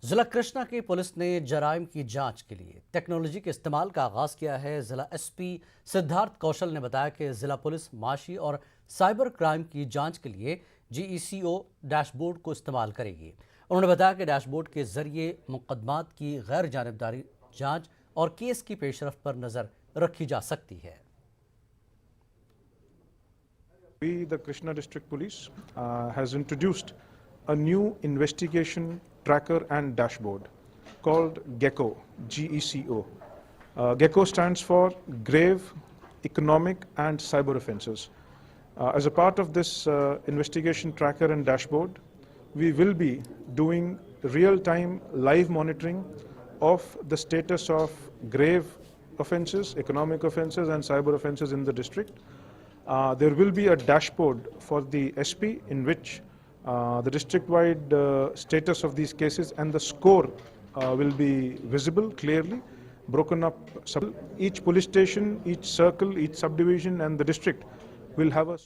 ضلع کرشنا کی پولیس نے جرائم کی جانچ کے لیے ٹیکنالوجی کے استعمال کا آغاز کیا ہے۔ ضلع ایس پی سدھارتھ کوشل نے بتایا کہ ضلع پولیس معاشی اور سائبر کرائم کی جانچ کے لیے GECO ڈیش بورڈ کو استعمال کرے گی۔ انہوں نے بتایا کہ ڈیش بورڈ کے ذریعے مقدمات کی غیر جانبداری جانچ اور کیس کی پیش رفت پر نظر رکھی جا سکتی ہے۔ We, the Krishna District Police, has introduced a new investigation tracker and dashboard called GECO, GECO. GECO stands for Grave Economic and Cyber Offences. As a part of this investigation tracker and dashboard, we will be doing real-time live monitoring of the status of grave offences, economic offences and cyber offences in the district. There will be a dashboard for the SP in which the district-wide status of these cases and the score will be visible clearly, broken up. Each police station, each circle, each subdivision and the district will have a...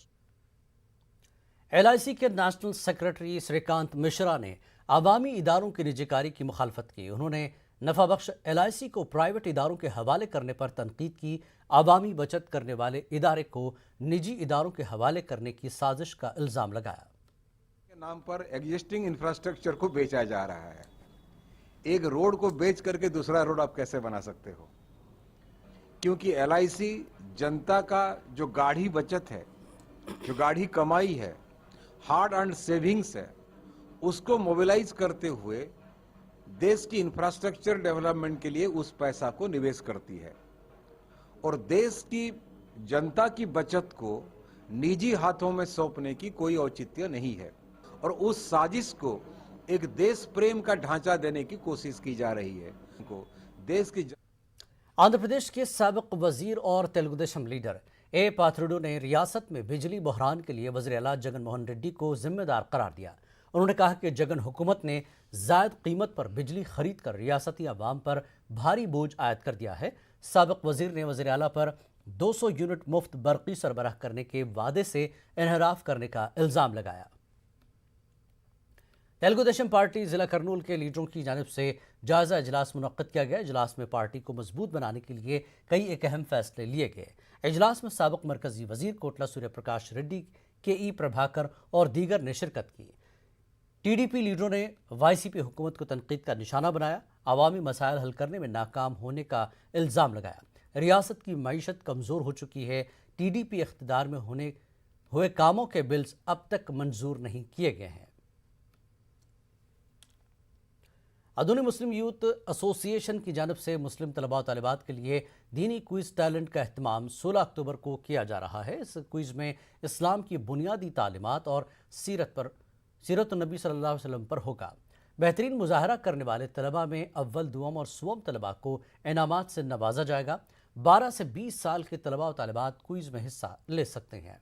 LIC کے national secretary Srikkanth Mishra نے عوامی اداروں کی نجی کاری کی مخالفت کی۔ انہوں نے نفع بخش LIC کو پرائیویٹ اداروں کے حوالے کرنے پر تنقید کی۔ عوامی بچت کرنے والے ادارے کو نجی اداروں کے حوالے کرنے کی سازش کا الزام لگایا۔ کے نام پر ایگزسٹنگ انفراسٹرکچر کو بیچا جا رہا ہے۔ ایک روڈ کو بیچ کر کے دوسرا روڈ آپ کیسے بنا سکتے ہو؟ کیونکہ LIC جنتا کا جو گاڑھی بچت ہے، جو گاڑھی کمائی ہے، ہارڈ ارنڈ سیونگز ہے، اس کو موبیلائز کرتے ہوئے دیش کی انفراسٹرکچر ڈیولپمنٹ کے لیے اس پیسہ کو نویش کرتی ہے، اور دیش کی جنتا کی بچت کو نجی ہاتھوں میں سونپنے کی کوئی اوچتیہ نہیں ہے، اور اس سازش کو ایک دیش پریم کا ڈھانچہ دینے کی کوشش کی جا رہی ہے۔ دیش کی آندھرا پردیش کے سابق وزیر اور تیلگو دیشم لیڈر اے پاتھریڈو نے ریاست میں بجلی بحران کے لیے وزیر اعلیٰ جگن موہن ریڈی کو ذمہ دار قرار دیا۔ انہوں نے کہا کہ جگن حکومت نے زائد قیمت پر بجلی خرید کر ریاستی عوام پر بھاری بوجھ عائد کر دیا ہے۔ سابق وزیر نے وزیر اعلیٰ پر 200 یونٹ مفت برقی سربراہ کرنے کے وعدے سے انحراف کرنے کا الزام لگایا۔ تیلگو دیشم پارٹی ضلع کرنول کے لیڈروں کی جانب سے جائزہ اجلاس منعقد کیا گیا۔ اجلاس میں پارٹی کو مضبوط بنانے کے لیے کئی ایک اہم فیصلے لیے گئے۔ اجلاس میں سابق مرکزی وزیر کوٹلہ سوریہ پرکاش ریڈی، KE پربھاکر اور دیگر نے شرکت کی۔ TDP لیڈروں نے YCP حکومت کو تنقید کا نشانہ بنایا، عوامی مسائل حل کرنے میں ناکام ہونے کا الزام لگایا۔ ریاست کی معیشت کمزور ہو چکی ہے، TDP اقتدار میں ہوئے کاموں کے بلز اب تک منظور نہیں کیے گئے ہیں۔ ادونی مسلم یوتھ ایسوسی ایشن کی جانب سے مسلم طلباء و طالبات کے لیے دینی کوئز ٹیلنٹ کا اہتمام 16 اکتوبر کو کیا جا رہا ہے۔ اس کوئز میں اسلام کی بنیادی تعلیمات اور سیرت النبی صلی اللہ علیہ وسلم پر ہوگا۔ بہترین مظاہرہ کرنے والے طلباء میں اول، دوم اور سوم طلباء کو انعامات سے نوازا جائے گا۔ 12 سے 20 سال کے طلباء و طالبات کوئز میں حصہ لے سکتے ہیں۔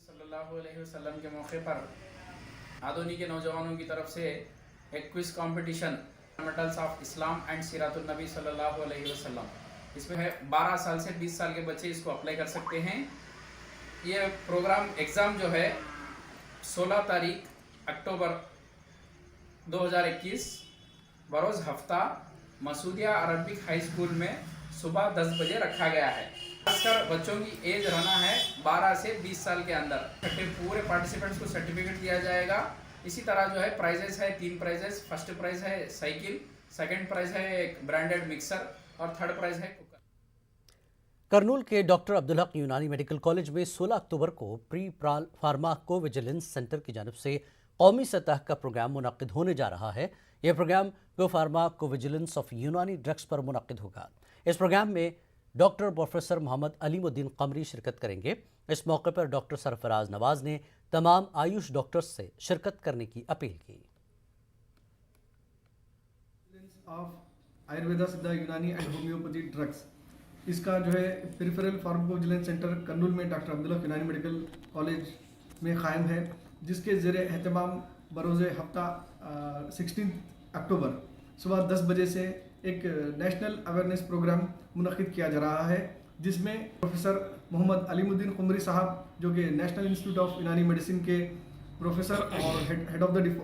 صلی اللہ علیہ وسلم کے موقع پر ادونی کے نوجوانوں کی طرف سے ایک quiz competition fundamentals of Islam and سیرت النبی صلی اللہ علیہ وسلم، اس میں 12 سال سے 20 سال کے بچے اس کو اپلائی کر سکتے ہیں۔ یہ پروگرام ایگزام جو ہے 16 تاریخ اکتوبر 2021 بروز ہفتہ مسعودیہ عربک ہائی اسکول میں صبح 10 بجے رکھا گیا ہے۔ خاص کر بچوں کی ایج رہنا ہے 12 سے 20 سال کے اندر۔ پورے پارٹیسپینٹس کو سرٹیفکیٹ دیا جائے گا۔ اسی طرح جو ہے پرائزز ہے 3 پرائزز، فرسٹ پرائز ہے سائیکل، سیکنڈ پرائز ہے ایک برانڈڈ مکسر اور تھرڈ پرائز ہے کوکر۔ کرنول کے ڈاکٹر عبدالحق یونانی میڈیکل کالج میں 16 اکتوبر کو پری فارماکو ویجیلنس سینٹر کی جانب سے قومی سطح کا پروگرام منعقد ہونے جا رہا ہے۔ یہ پروگرام فارماکو ویجیلنس آف یونانی ڈرگس پر منعقد ہوگا۔ اس پروگرام میں ڈاکٹر پروفیسر محمد علیم الدین قمری شرکت کریں گے۔ اس موقع پر ڈاکٹر سرفراز نواز نے تمام آیوش ڈاکٹرز سے شرکت کرنے کی اپیل کی۔ آیورویدا، سدھا، یونانی اینڈ ہومیوپیتھی ڈرگس، اس کا جو ہے پیریفرل فارماکوویجیلنس سینٹر کرنول میں ڈاکٹر عبدالحق یونانی میڈیکل کالج میں قائم ہے، جس کے زیر اہتمام بروز ہفتہ 16 اکتوبر صبح 10 بجے سے ایک نیشنل اویئرنیس پروگرام منعقد کیا جا رہا ہے، جس میں پروفیسر محمد علیم الدین قمری صاحب جو کہ national institute of Unani medicine کے پروفیسر اور head of the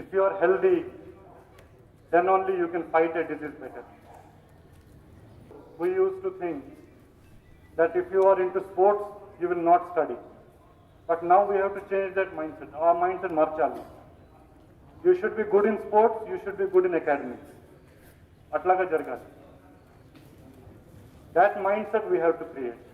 If you are healthy, then only you can fight a disease better. We used to think that if you are into sports, you will not study. But now we have to change that mindset. Our mindset marchali. You should be good in sports, you should be good in academics. Atlaga jargadi. That mindset we have to create.